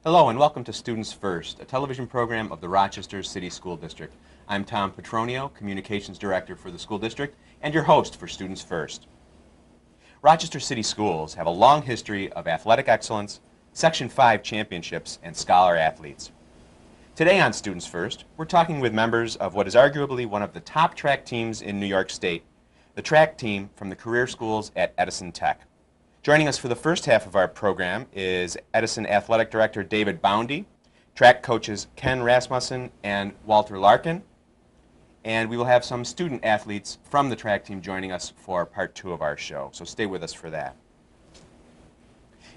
Hello and welcome to Students First, a television program of the Rochester City School District. I'm Tom Petronio, Communications Director for the school district, and your host for Students First. Rochester City Schools have a long history of athletic excellence, Section 5 championships, and scholar athletes. Today on Students First, we're talking with members of what is arguably one of the top track teams in New York State, the track team from the career schools at Edison Tech. Joining us for the first half of our program is Edison Athletic Director David Boundy, track coaches Ken Rasmussen and Walter Larkin, and we will have some student athletes from the track team joining us for part 2 of our show, so stay with us for that.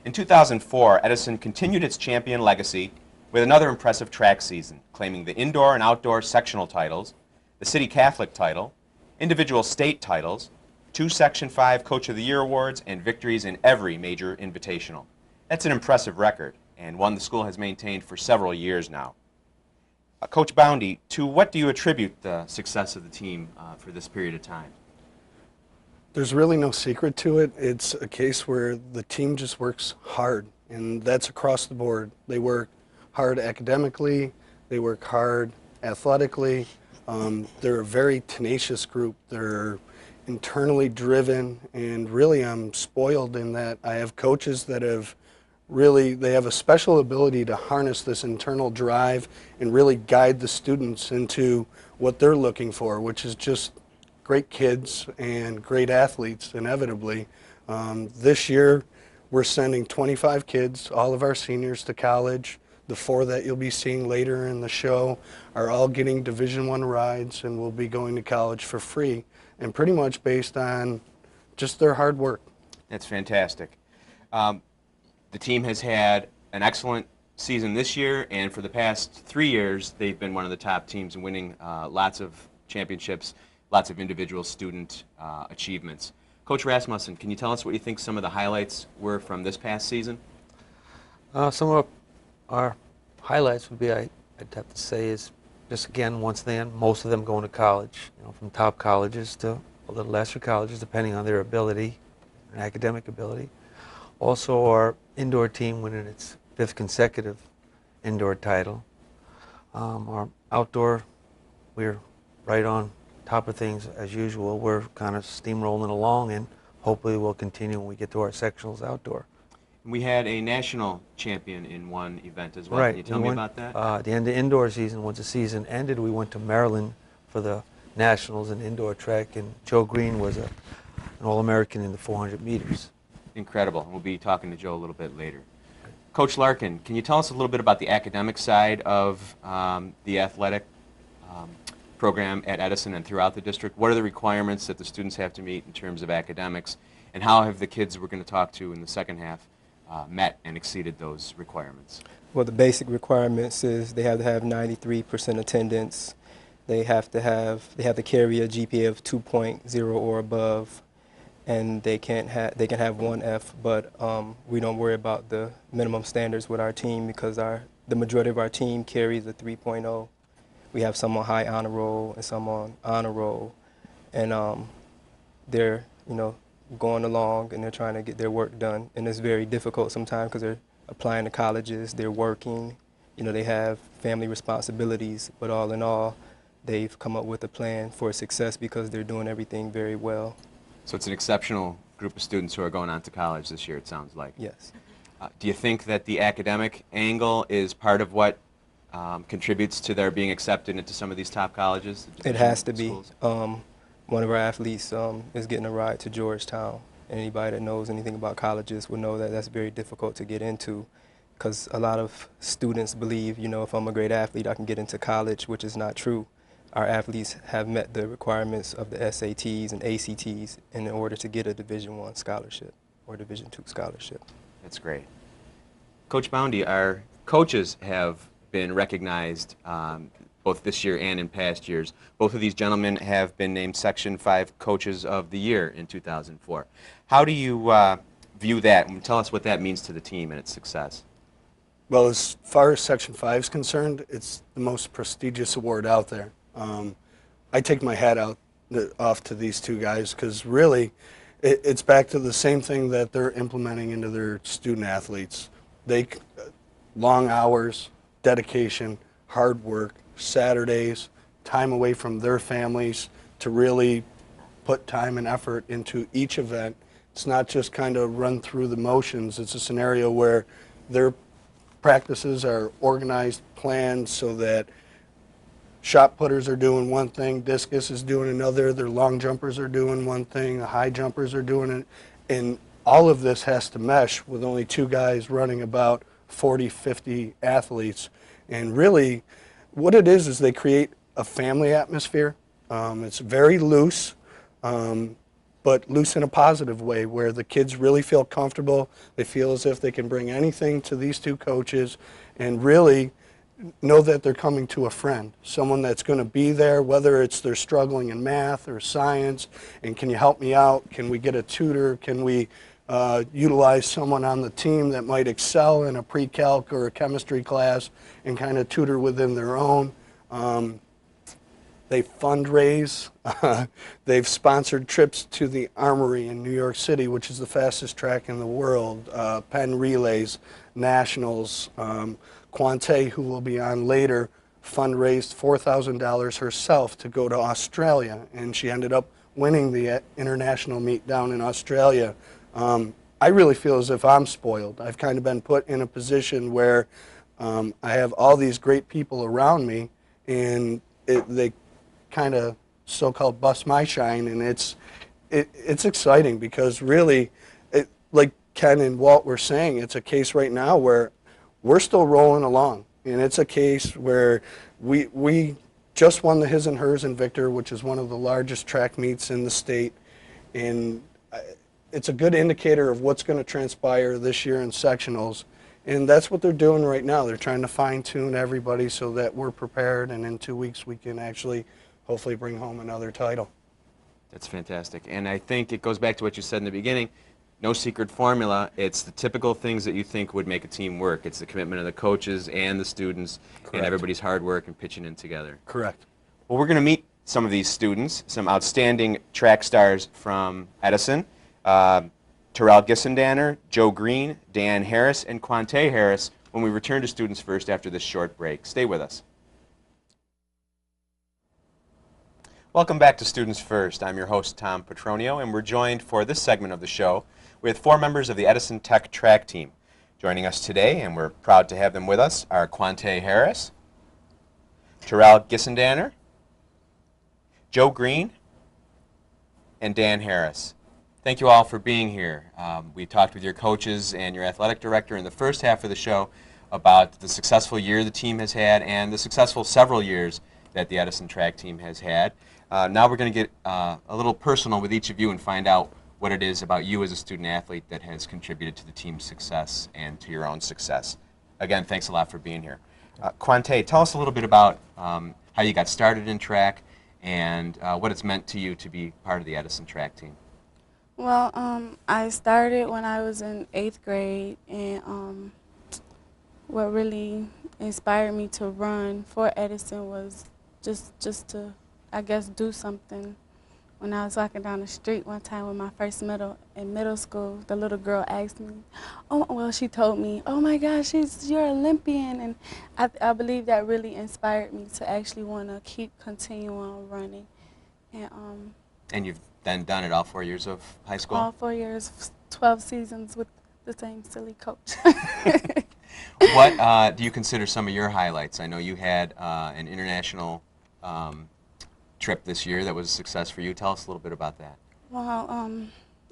In 2004, Edison continued its champion legacy with another impressive track season, claiming the indoor and outdoor sectional titles, the City Catholic title, individual state titles, 2 Section 5 Coach of the Year awards, and victories in every major invitational. That's an impressive record, and one the school has maintained for several years now. Coach Boundy, to what do you attribute the success of the team for this period of time? There's really no secret to it. It's a case where the team just works hard, and that's across the board. They work hard academically, they work hard athletically. They're a very tenacious group. They're internally driven, and really I'm spoiled in that I have coaches that they have a special ability to harness this internal drive and really guide the students into what they're looking for, which is just great kids and great athletes inevitably. This year we're sending 25 kids, all of our seniors, to college. The 4 that you'll be seeing later in the show are all getting Division I rides and will be going to college for free, and pretty much based on just their hard work. That's fantastic. The team has had an excellent season this year, and for the past 3 years, they've been one of the top teams in winning lots of championships, lots of individual student achievements. Coach Rasmussen, can you tell us what you think some of the highlights were from this past season? Some of our highlights would be, I'd have to say, is just again, once again, most of them going to college, from top colleges to a little lesser colleges, depending on their ability and academic ability. Also, our indoor team winning its 5th consecutive indoor title. Our outdoor, we're right on top of things as usual. We're kind of steamrolling along, and hopefully we'll continue when we get to our sectionals outdoor. We had a national champion in one event as well. Right. Can you tell me about that? At the end of the indoor season, once the season ended, we went to Maryland for the nationals in indoor track, and Joe Green was an All-American in the 400 meters. Incredible. We'll be talking to Joe a little bit later. Coach Larkin, can you tell us a little bit about the academic side of the athletic program at Edison and throughout the district? What are the requirements that the students have to meet in terms of academics, and how have the kids we're going to talk to in the second half met and exceeded those requirements? Well, the basic requirements is they have to have 93% attendance. They have to carry a GPA of 2.0 or above, and they can have 1 F. But we don't worry about the minimum standards with our team because the majority of our team carries a 3.0. We have some on high honor roll and some on honor roll, and they're going along and they're trying to get their work done, and it's very difficult sometimes because they're applying to colleges, they're working, they have family responsibilities, but all in all, they've come up with a plan for success because they're doing everything very well. So it's an exceptional group of students who are going on to college this year, it sounds like. Yes. Do you think that the academic angle is part of what contributes to their being accepted into some of these top colleges? It has to be. One of our athletes is getting a ride to Georgetown. Anybody that knows anything about colleges will know that that's very difficult to get into because a lot of students believe, if I'm a great athlete, I can get into college, which is not true. Our athletes have met the requirements of the SATs and ACTs in order to get a Division I scholarship or Division II scholarship. That's great. Coach Boundy, our coaches have been recognized both this year and in past years. Both of these gentlemen have been named Section 5 Coaches of the Year in 2004. How do you view that, and tell us what that means to the team and its success? Well, as far as Section 5 is concerned, it's the most prestigious award out there. I take my hat off to these two guys because really it's back to the same thing that they're implementing into their student athletes. long hours, dedication, hard work, Saturdays, time away from their families to really put time and effort into each event. It's not just kind of run through the motions. It's a scenario where their practices are organized, planned so that shot putters are doing one thing, discus is doing another, their long jumpers are doing one thing, the high jumpers are doing it, and all of this has to mesh with only two guys running about 40, 50 athletes. And really, what it is they create a family atmosphere. It's very loose, but loose in a positive way, where the kids really feel comfortable. They feel as if they can bring anything to these two coaches and really know that they're coming to a friend, someone that's going to be there, whether it's they're struggling in math or science, and can you help me out? Can we get a tutor? Can we utilize someone on the team that might excel in a pre-calc or a chemistry class and kind of tutor within their own? They fundraise. They've sponsored trips to the Armory in New York City, which is the fastest track in the world, Penn Relays, Nationals. Quante, who will be on later, fundraised $4,000 herself to go to Australia, and she ended up winning the international meet down in Australia. I really feel as if I'm spoiled. I've kind of been put in a position where I have all these great people around me, and they kind of so-called bust my shine, and it's exciting because really, like Ken and Walt were saying, it's a case right now where we're still rolling along, and it's a case where we just won the His and Hers in Victor, which is one of the largest track meets in the state, and it's a good indicator of what's going to transpire this year in sectionals, and that's what they're doing right now. They're trying to fine-tune everybody so that we're prepared, and in 2 weeks we can actually hopefully bring home another title. That's fantastic. And I think it goes back to what you said in the beginning. No secret formula. It's the typical things that you think would make a team work. It's the commitment of the coaches and the students. Correct. And everybody's hard work and pitching in together. Correct. Well, we're going to meet some of these students, some outstanding track stars from Edison. Terrell Gissendanner, Joe Green, Dan Harris, and Quante Harris when we return to Students First after this short break. Stay with us. Welcome back to Students First. I'm your host, Tom Petronio, and we're joined for this segment of the show with 4 members of the Edison Tech track team. Joining us today, and we're proud to have them with us, are Quante Harris, Terrell Gissendanner, Joe Green, and Dan Harris. Thank you all for being here. We talked with your coaches and your athletic director in the first half of the show about the successful year the team has had and the successful several years that the Edison track team has had. Now we're going to get a little personal with each of you and find out what it is about you as a student athlete that has contributed to the team's success and to your own success. Again, thanks a lot for being here. Quante, tell us a little bit about how you got started in track and what it's meant to you to be part of the Edison track team. Well, I started when I was in 8th grade, and what really inspired me to run for Edison was just to, I guess, do something. When I was walking down the street one time with my first in middle school, the little girl asked me, she told me, "Oh my gosh, you're an Olympian," and I believe that really inspired me to actually want to continue on running. And you've then done it all 4 years of high school? All 4 years, 12 seasons with the same silly coach. What do you consider some of your highlights? I know you had an international trip this year that was a success for you. Tell us a little bit about that. Well,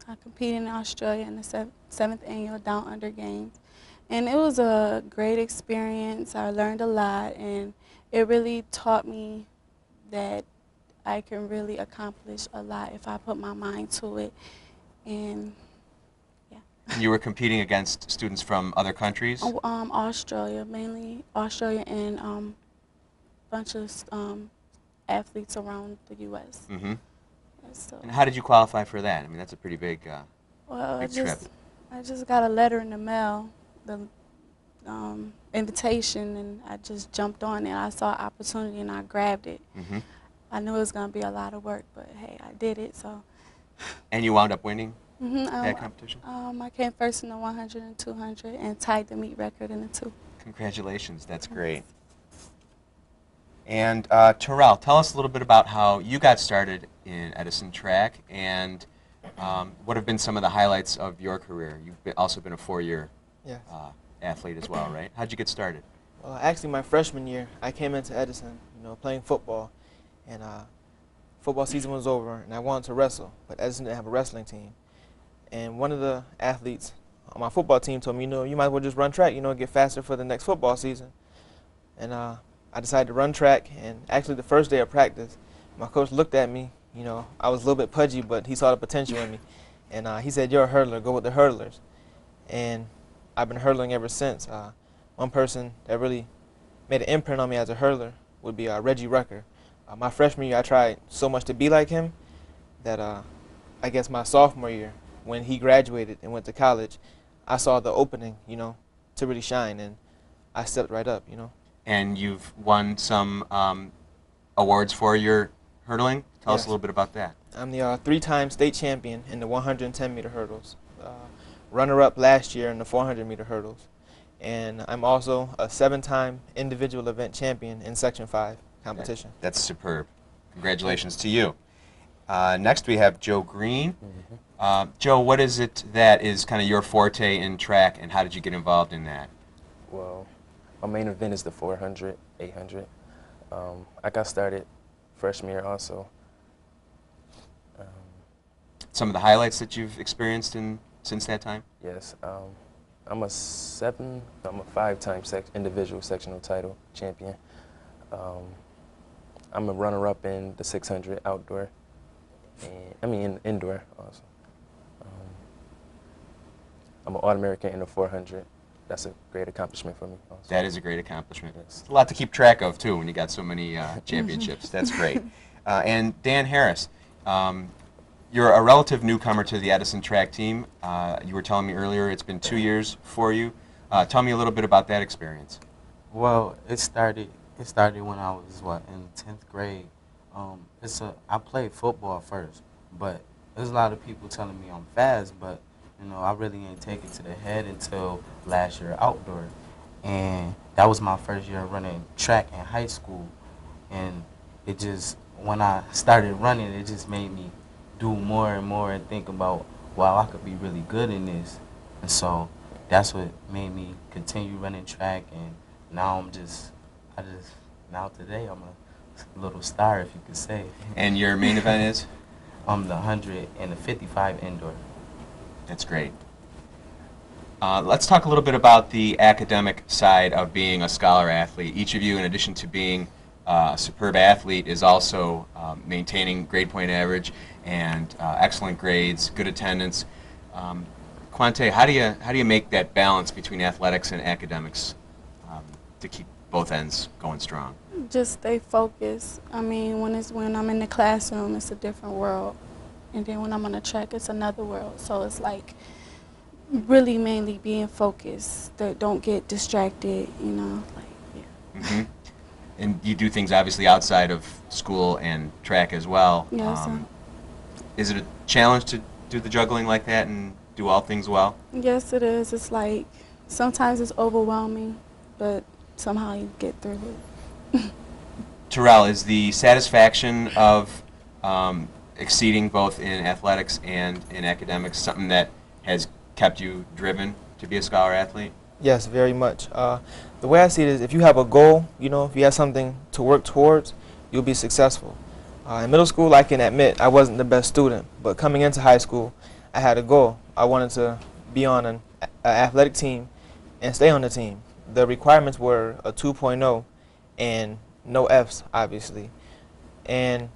I competed in Australia in the 7th annual Down Under Games, and it was a great experience. I learned a lot, and it really taught me that I can really accomplish a lot if I put my mind to it. And yeah. You were competing against students from other countries? Australia, mainly Australia, and a bunch of athletes around the U.S. Mm-hmm. So, and how did you qualify for that? I mean, that's a pretty big, well, trip. I just got a letter in the mail, the invitation, and I just jumped on it. I saw an opportunity and I grabbed it. Mm-hmm. I knew it was going to be a lot of work, but hey, I did it. So. And you wound up winning Mm-hmm. that competition? I came first in the 100 and 200 and tied the meet record in the 2. Congratulations. That's great. And Terrell, tell us a little bit about how you got started in Edison track and what have been some of the highlights of your career. You've also been a 4-year Yes. Athlete as well, right? How'd you get started? Well, actually, my freshman year, I came into Edison, playing football, and football season was over, and I wanted to wrestle, but Edison didn't have a wrestling team. And one of the athletes on my football team told me, you might as well just run track, get faster for the next football season. And I decided to run track, and actually the first day of practice, my coach looked at me. I was a little bit pudgy, but he saw the potential in me. And he said, "You're a hurdler, go with the hurdlers." And I've been hurdling ever since. One person that really made an imprint on me as a hurdler would be Reggie Rucker. My freshman year, I tried so much to be like him that I guess my sophomore year, when he graduated and went to college, I saw the opening, to really shine, and I stepped right up, And you've won some awards for your hurdling. Tell us Yes. a little bit about that. I'm the 3-time state champion in the 110-meter hurdles, runner-up last year in the 400-meter hurdles, and I'm also a 7-time individual event champion in Section 5 competition. That's superb. Congratulations to you. Next we have Joe Green. Joe, what is it that is kind of your forte in track, and how did you get involved in that? Well, my main event is the 400, 800. I got started freshman year also. Some of the highlights that you've experienced since that time? Yes, I'm a 5-time individual sectional title champion. I'm a runner-up in the 600 outdoor, and indoor also. I'm an All-American in the 400. That's a great accomplishment for me also. That is a great accomplishment. Yes. It's a lot to keep track of, too, when you got so many championships. That's great. And Dan Harris, you're a relative newcomer to the Edison track team. You were telling me earlier it's been 2 years for you. Tell me a little bit about that experience. Well, it started when I was in 10th grade. I played football first, but there's a lot of people telling me I'm fast, but I really ain't take it to the head until last year outdoor. And that was my first year running track in high school. And when I started running, it just made me do more and more and think about, wow, I could be really good in this. And so that's what made me continue running track. And now now today I'm a little star, if you could say. And your main event is? I'm the 100 and the 55 indoor. That's great. Let's talk a little bit about the academic side of being a scholar athlete. Each of you, in addition to being a superb athlete, is also maintaining grade point average and excellent grades, good attendance. Quante, how do you make that balance between athletics and academics to keep both ends going strong? Just stay focused. When I'm in the classroom, it's a different world. And then when I'm on the track, it's another world. So it's like really mainly being focused, that don't get distracted, Mm-hmm. And you do things obviously outside of school and track as well. Yes, is it a challenge to do the juggling like that and do all things well? Yes, it is. It's like sometimes it's overwhelming, but somehow you get through it. Terrell, is the satisfaction of exceeding both in athletics and in academics something that has kept you driven to be a scholar athlete? Yes, very much. The way I see it is, if you have a goal, if you have something to work towards, you'll be successful. In middle school, I can admit I wasn't the best student, but coming into high school, I had a goal. I wanted to be on an athletic team and stay on the team. The requirements were a 2.0 and no Fs, obviously. And,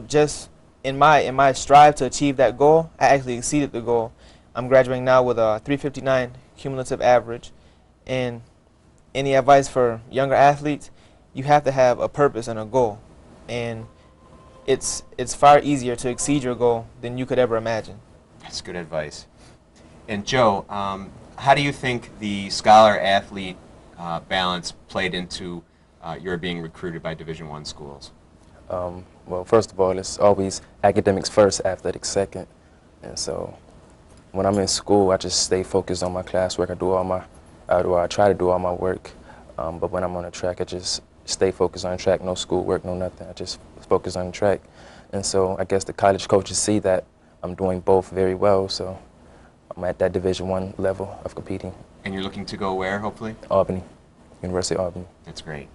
just in my strive to achieve that goal, I actually exceeded the goal. I'm graduating now with a 359 cumulative average. And any advice for younger athletes, you have to have a purpose and a goal. And it's far easier to exceed your goal than you could ever imagine. That's good advice. And Joe, how do you think the scholar-athlete balance played into your being recruited by Division I schools? Well, first of all, it's always academics first, athletics second. And so when I'm in school, I just stay focused on my classwork. I do all my I try to do all my work, but when I'm on the track, I just stay focused on track, no schoolwork, no nothing. I just focus on the track. And so I guess the college coaches see that I'm doing both very well, so I'm at that Division I level of competing. And you're looking to go where, hopefully? Albany, University of Albany. That's great.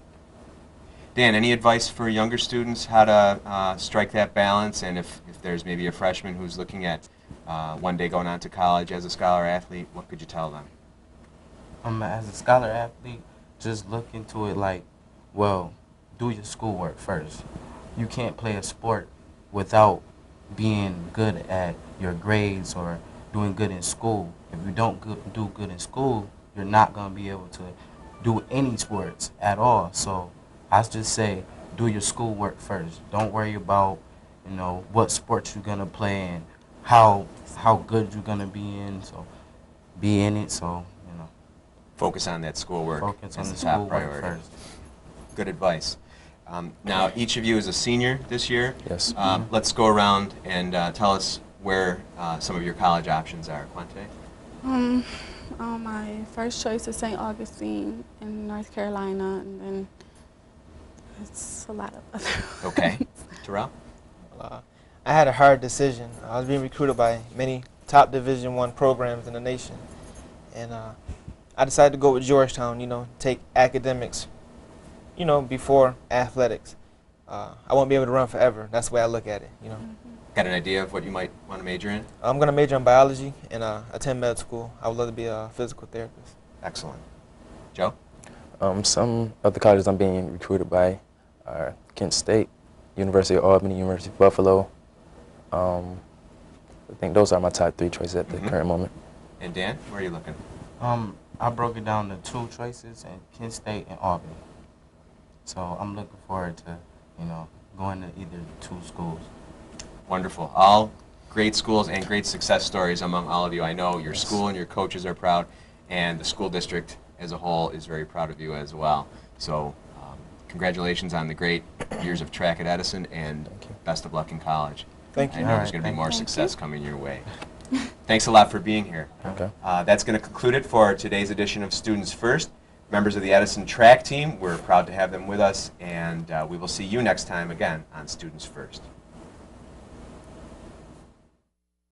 Dan, any advice for younger students how to strike that balance, and if there's maybe a freshman who's looking at one day going on to college as a scholar athlete, what could you tell them? As a scholar athlete, just look into it like, well, do your schoolwork first. You can't play a sport without being good at your grades or doing good in school. If you don't do good in school, you're not going to be able to do any sports at all. So I just say, do your schoolwork first. Don't worry about, what sports you're going to play and how good you're going to be in. So be in it. So, Focus on that schoolwork. Focus on as the the top schoolwork priority. first. Good advice. Now, each of you is a senior this year. Yes. Let's go around and tell us where some of your college options are. Quante? My first choice is St. Augustine in North Carolina, and then it's a lot of other Okay. Terrell? I had a hard decision. I was being recruited by many top Division I programs in the nation, and I decided to go with Georgetown, take academics, before athletics. I won't be able to run forever. That's the way I look at it, Got an idea of what you might want to major in? I'm going to major in biology and attend med school. I would love to be a physical therapist. Excellent. Joe? Some of the colleges I'm being recruited by are Kent State, University of Albany, University of Buffalo. I think those are my top 3 choices at the current moment. And Dan, where are you looking? I broke it down to 2 choices at Kent State and Albany. So I'm looking forward to, going to either 2 schools. Wonderful. All great schools and great success stories among all of you. I know your school and your coaches are proud, and the school district as a whole is very proud of you as well. So congratulations on the great years of track at Edison, and best of luck in college. Thank you. I know there's going to be more success coming your way. Thanks a lot for being here. Okay. That's going to conclude it for today's edition of Students First. Members of the Edison track team, we're proud to have them with us, and we will see you next time again on Students First.